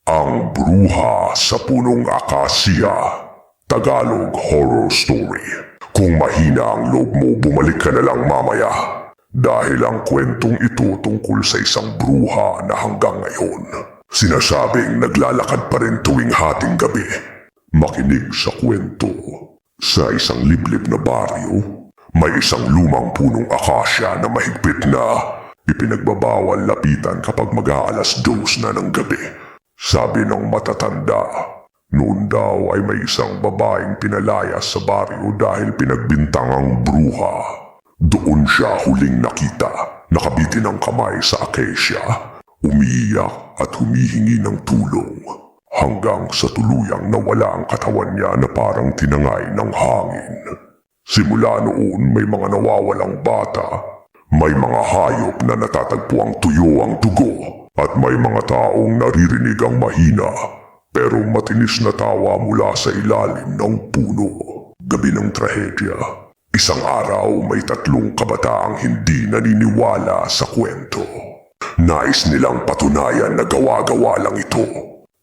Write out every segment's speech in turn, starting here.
Ang Bruha sa Punong Akasya, Tagalog Horror Story. Kung mahina ang loob mo, bumalik ka na lang mamaya. Dahil ang kwentong ito tungkol sa isang bruha na hanggang ngayon, sinasabing naglalakad pa rin tuwing hating gabi. Makinig sa kwento. Sa isang liblib na baryo, may isang lumang punong akasya na mahigpit na ipinagbabawal lapitan kapag mag-aalas 2 na ng gabi. Sabi ng matatanda, noon daw ay may isang babaeng pinalayas sa baryo dahil pinagbintangang bruha. Doon siya huling nakita, nakabitin ang kamay sa acacia, umiiyak at humihingi ng tulong. Hanggang sa tuluyang nawala ang katawan niya na parang tinangay ng hangin. Simula noon may mga nawawalang bata, may mga hayop na natatagpuang tuyo ang dugo, at may mga taong naririnig ang mahina pero matinis na tawa mula sa ilalim ng puno. Gabi ng trahedya. Isang araw may 3 kabataang hindi naniniwala sa kwento. Nais nilang patunayan na gawa-gawa lang ito.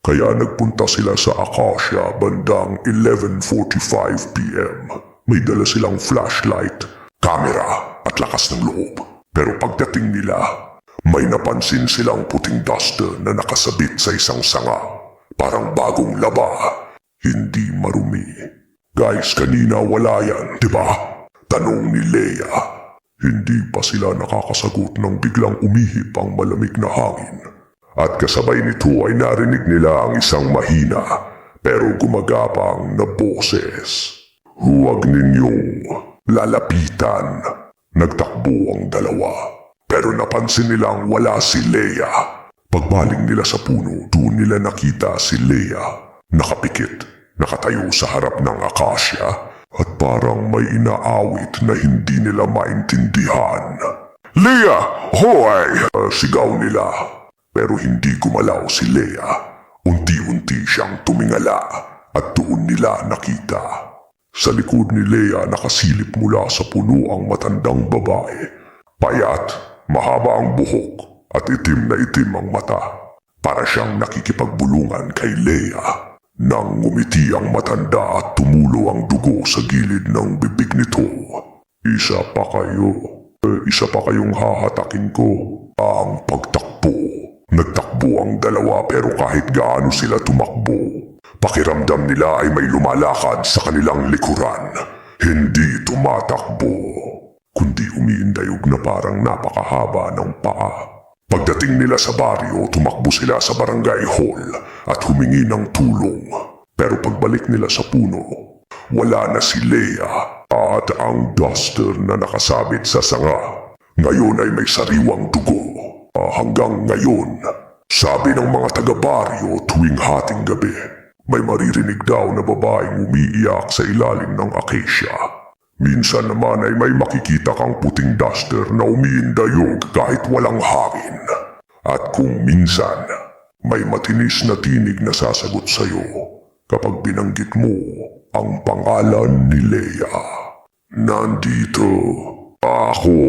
Kaya nagpunta sila sa Akasya bandang 11:45 PM. May dala silang flashlight, camera at lakas ng loob. Pero pagdating nila, may napansin silang puting duster na nakasabit sa isang sanga. Parang bagong laba, hindi marumi. Guys, kanina wala yan, di ba? Tanong ni Leia. Hindi pa sila nakakasagot nang biglang umihip ang malamig na hangin. At kasabay nito ay narinig nila ang isang mahina pero gumagapang na boses. Huwag ninyong lalapitan. Nagtakbo ang dalawa. Pero napansin nilang wala si Leia. Pagbaling nila sa puno, doon nila nakita si Leia. Nakapikit, nakatayo sa harap ng akasya at parang may inaawit na hindi nila maintindihan. Leia! Hoy! Sigaw nila. Pero hindi gumalaw si Leia. Unti-unti siyang tumingala at doon nila nakita. Sa likod ni Leia nakasilip mula sa puno ang matandang babae. Payat, mahaba ang buhok at itim na itim ang mata. Para siyang nakikipagbulungan kay Leia. Nang ngumiti ang matanda at tumulo ang dugo sa gilid ng bibig nito. Isa pa kayong hahatakin ko. Ang pagtakbo. Nagtakbo ang dalawa pero kahit gaano sila tumakbo, pakiramdam nila ay may lumalakad sa kanilang likuran. Hindi tumatakbo, kundi umiindayog na parang napakahaba ng paa. Pagdating nila sa baryo, tumakbo sila sa barangay hall at humingi ng tulong. Pero pagbalik nila sa puno, wala na si Leia at ang duster na nakasabit sa sanga. Ngayon ay may sariwang dugo. Hanggang ngayon, sabi ng mga taga-baryo tuwing hating gabi, may maririnig daw na babaeng umiiyak sa ilalim ng acacia. Minsan naman ay may makikita kang puting duster na umiindayog kahit walang hangin. At kung minsan, may matinis na tinig na sasagot sa'yo kapag binanggit mo ang pangalan ni Leia. Nandito ako.